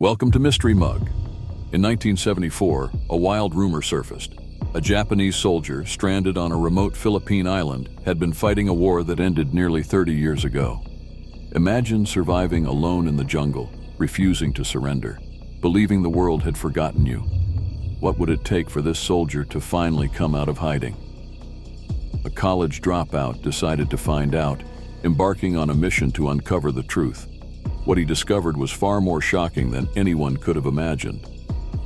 Welcome to Mystery Mug. In 1974, a wild rumor surfaced. A Japanese soldier stranded on a remote Philippine island had been fighting a war that ended nearly 30 years ago. Imagine surviving alone in the jungle, refusing to surrender, believing the world had forgotten you. What would it take for this soldier to finally come out of hiding? A college dropout decided to find out, embarking on a mission to uncover the truth. What he discovered was far more shocking than anyone could have imagined.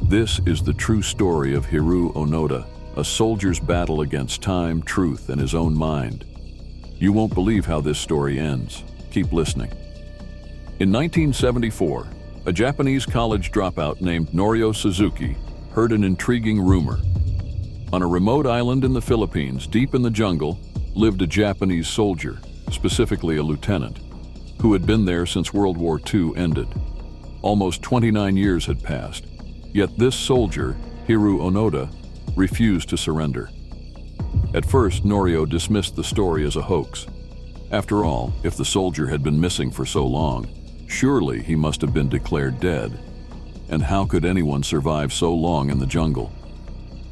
This is the true story of Hiroo Onoda, a soldier's battle against time, truth, and his own mind. You won't believe how this story ends. Keep listening. In 1974, a Japanese college dropout named Norio Suzuki heard an intriguing rumor. On a remote island in the Philippines, deep in the jungle, lived a Japanese soldier, specifically a lieutenant, who had been there since World War II ended. Almost 29 years had passed, yet this soldier, Hiroo Onoda, refused to surrender. At first, Norio dismissed the story as a hoax. After all, if the soldier had been missing for so long, surely he must have been declared dead. And how could anyone survive so long in the jungle?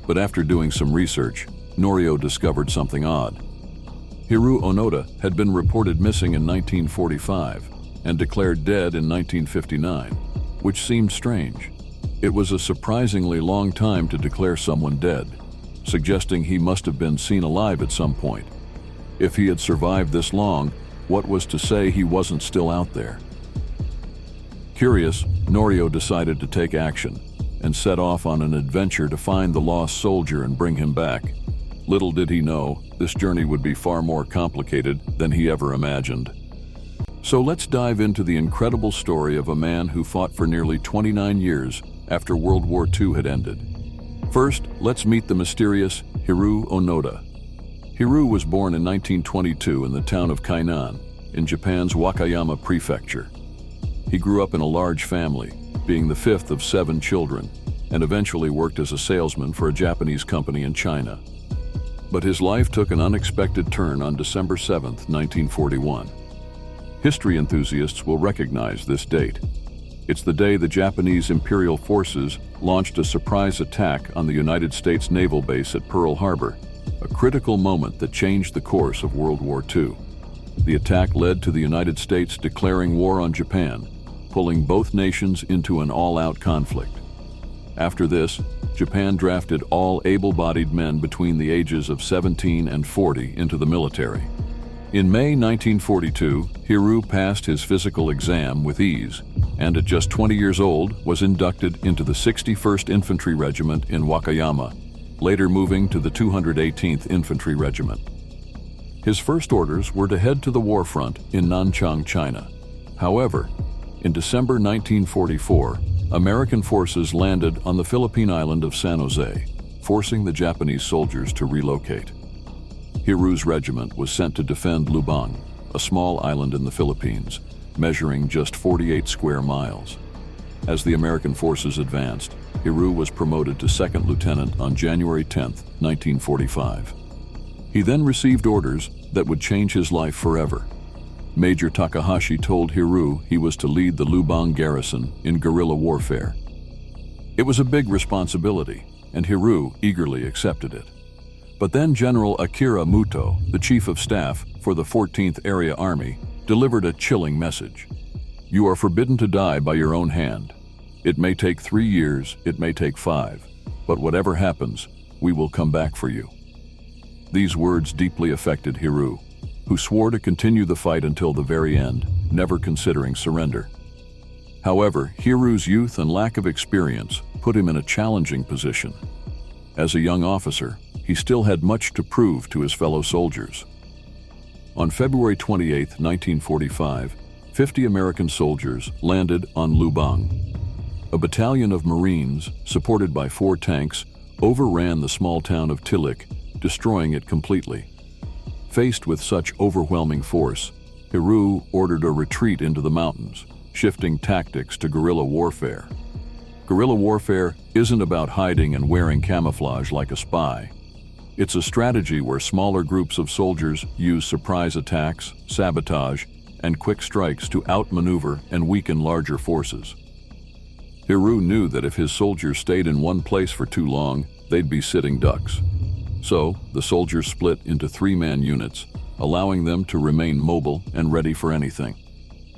But after doing some research, Norio discovered something odd. Hiroo Onoda had been reported missing in 1945 and declared dead in 1959, which seemed strange. It was a surprisingly long time to declare someone dead, suggesting he must have been seen alive at some point. If he had survived this long, what was to say he wasn't still out there? Curious, Norio decided to take action and set off on an adventure to find the lost soldier and bring him back. Little did he know, this journey would be far more complicated than he ever imagined. So let's dive into the incredible story of a man who fought for nearly 29 years after World War II had ended. First, let's meet the mysterious Hiroo Onoda. Hiroo was born in 1922 in the town of Kainan, in Japan's Wakayama Prefecture. He grew up in a large family, being the fifth of 7 children, and eventually worked as a salesman for a Japanese company in China. But his life took an unexpected turn on December 7, 1941. History enthusiasts will recognize this date. It's the day the Japanese Imperial Forces launched a surprise attack on the United States naval base at Pearl Harbor, a critical moment that changed the course of World War II. The attack led to the United States declaring war on Japan, pulling both nations into an all-out conflict. After this, Japan drafted all able-bodied men between the ages of 17 and 40 into the military. In May 1942, Hiroo passed his physical exam with ease, and at just 20 years old was inducted into the 61st Infantry Regiment in Wakayama, later moving to the 218th Infantry Regiment. His first orders were to head to the war front in Nanchang, China. However, in December 1944, American forces landed on the Philippine island of San Jose, forcing the Japanese soldiers to relocate. Hiroo's regiment was sent to defend Lubang, a small island in the Philippines, measuring just 48 square miles. As the American forces advanced, Hiroo was promoted to second lieutenant on January 10, 1945. He then received orders that would change his life forever. Major Takahashi told Hiroo he was to lead the Lubang garrison in guerrilla warfare. It was a big responsibility, and Hiroo eagerly accepted it. But then General Akira Muto, the chief of staff for the 14th Area Army, delivered a chilling message. You are forbidden to die by your own hand. It may take 3 years, it may take 5, but whatever happens, we will come back for you. These words deeply affected Hiroo, who swore to continue the fight until the very end, never considering surrender. However, Hiroo's youth and lack of experience put him in a challenging position. As a young officer, he still had much to prove to his fellow soldiers. On February 28, 1945, 50 American soldiers landed on Lubang. A battalion of Marines, supported by 4 tanks, overran the small town of Tilik, destroying it completely. Faced with such overwhelming force, Hiroo ordered a retreat into the mountains, shifting tactics to guerrilla warfare. Guerrilla warfare isn't about hiding and wearing camouflage like a spy. It's a strategy where smaller groups of soldiers use surprise attacks, sabotage, and quick strikes to outmaneuver and weaken larger forces. Hiroo knew that if his soldiers stayed in one place for too long, they'd be sitting ducks. So, the soldiers split into three-man units, allowing them to remain mobile and ready for anything.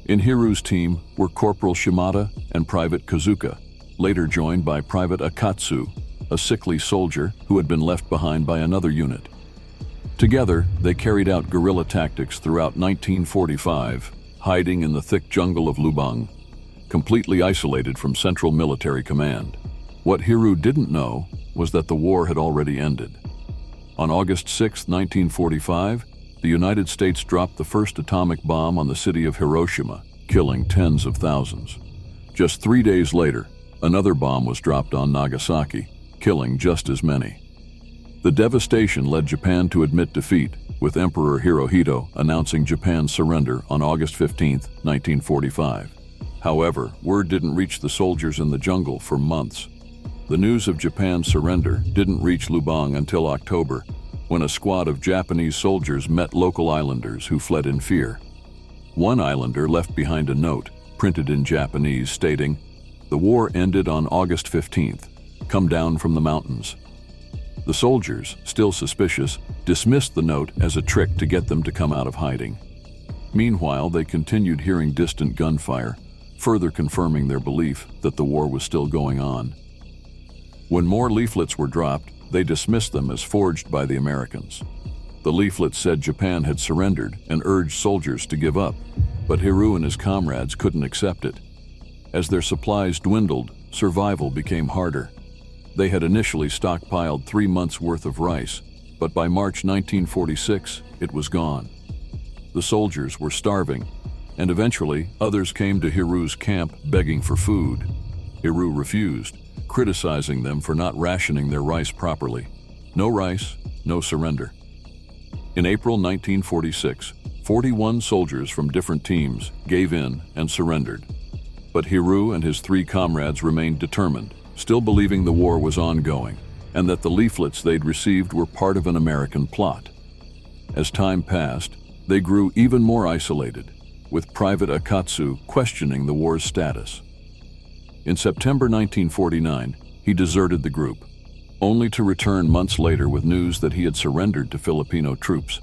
In Hiroo's team were Corporal Shimada and Private Kazuka, later joined by Private Akatsu, a sickly soldier who had been left behind by another unit. Together, they carried out guerrilla tactics throughout 1945, hiding in the thick jungle of Lubang, completely isolated from Central Military Command. What Hiroo didn't know was that the war had already ended. On August 6, 1945, the United States dropped the first atomic bomb on the city of Hiroshima, killing tens of thousands. Just 3 days later, another bomb was dropped on Nagasaki, killing just as many. The devastation led Japan to admit defeat, with Emperor Hirohito announcing Japan's surrender on August 15, 1945. However, word didn't reach the soldiers in the jungle for months. The news of Japan's surrender didn't reach Lubang until October, when a squad of Japanese soldiers met local islanders who fled in fear. One islander left behind a note, printed in Japanese, stating, "The war ended on August 15th. Come down from the mountains." The soldiers, still suspicious, dismissed the note as a trick to get them to come out of hiding. Meanwhile, they continued hearing distant gunfire, further confirming their belief that the war was still going on. When more leaflets were dropped, they dismissed them as forged by the Americans. The leaflets said Japan had surrendered and urged soldiers to give up, but Hiroo and his comrades couldn't accept it. As their supplies dwindled, survival became harder. They had initially stockpiled 3 months' worth of rice, but by March 1946, it was gone. The soldiers were starving, and eventually others came to Hiroo's camp begging for food. Hiroo refused, criticizing them for not rationing their rice properly. No rice, no surrender. In April 1946, 41 soldiers from different teams gave in and surrendered. But Hiroo and his 3 comrades remained determined, still believing the war was ongoing, and that the leaflets they'd received were part of an American plot. As time passed, they grew even more isolated, with Private Akatsu questioning the war's status. In September 1949, he deserted the group, only to return months later with news that he had surrendered to Filipino troops.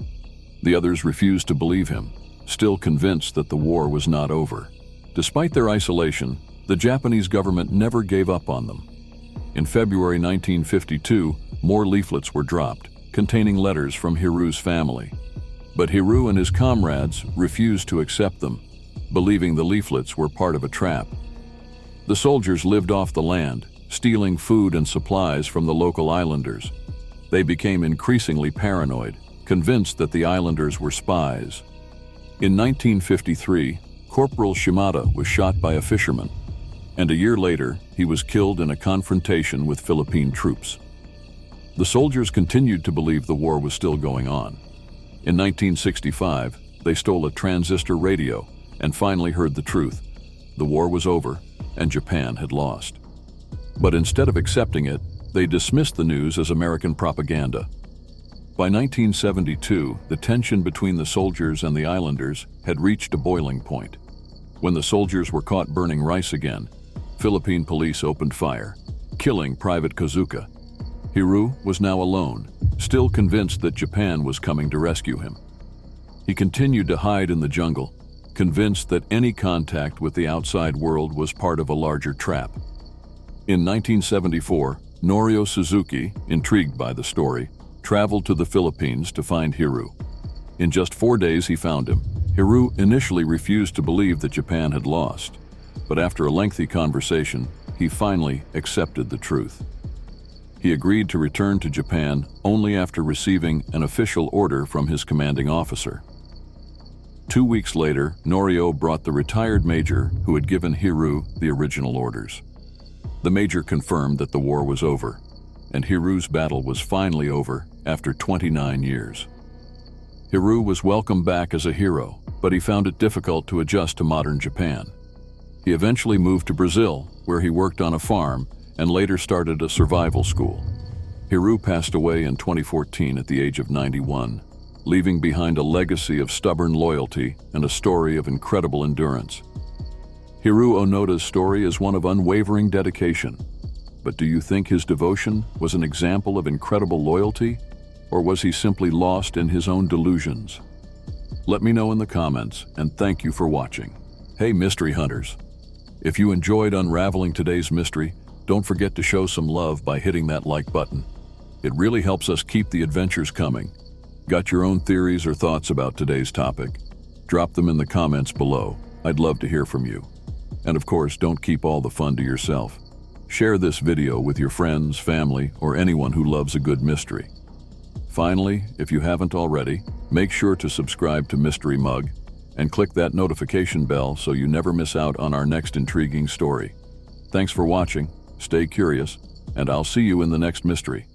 The others refused to believe him, still convinced that the war was not over. Despite their isolation, the Japanese government never gave up on them. In February 1952, more leaflets were dropped, containing letters from Hiroo's family. But Hiroo and his comrades refused to accept them, believing the leaflets were part of a trap. The soldiers lived off the land, stealing food and supplies from the local islanders. They became increasingly paranoid, convinced that the islanders were spies. In 1953, Corporal Shimada was shot by a fisherman, and a year later, he was killed in a confrontation with Philippine troops. The soldiers continued to believe the war was still going on. In 1965, they stole a transistor radio and finally heard the truth. The war was over, and Japan had lost. But instead of accepting it, they dismissed the news as American propaganda. By 1972, the tension between the soldiers and the islanders had reached a boiling point. When the soldiers were caught burning rice again, Philippine police opened fire, killing Private Kazuka. Hiroo was now alone, still convinced that Japan was coming to rescue him. He continued to hide in the jungle, convinced that any contact with the outside world was part of a larger trap. In 1974, Norio Suzuki, intrigued by the story, traveled to the Philippines to find Hiroo. In just 4 days, he found him. Hiroo initially refused to believe that Japan had lost, but after a lengthy conversation, he finally accepted the truth. He agreed to return to Japan only after receiving an official order from his commanding officer. 2 weeks later, Norio brought the retired major who had given Hiroo the original orders. The major confirmed that the war was over, and Hiroo's battle was finally over after 29 years. Hiroo was welcomed back as a hero, but he found it difficult to adjust to modern Japan. He eventually moved to Brazil, where he worked on a farm and later started a survival school. Hiroo passed away in 2014 at the age of 91, leaving behind a legacy of stubborn loyalty and a story of incredible endurance. Hiroo Onoda's story is one of unwavering dedication. But do you think his devotion was an example of incredible loyalty, or was he simply lost in his own delusions? Let me know in the comments, and thank you for watching. Hey mystery hunters! If you enjoyed unraveling today's mystery, don't forget to show some love by hitting that like button. It really helps us keep the adventures coming. Got your own theories or thoughts about today's topic? Drop them in the comments below. I'd love to hear from you. And of course, don't keep all the fun to yourself. Share this video with your friends, family, or anyone who loves a good mystery. Finally, if you haven't already, make sure to subscribe to Mystery Mug and click that notification bell so you never miss out on our next intriguing story. Thanks for watching, stay curious, and I'll see you in the next mystery.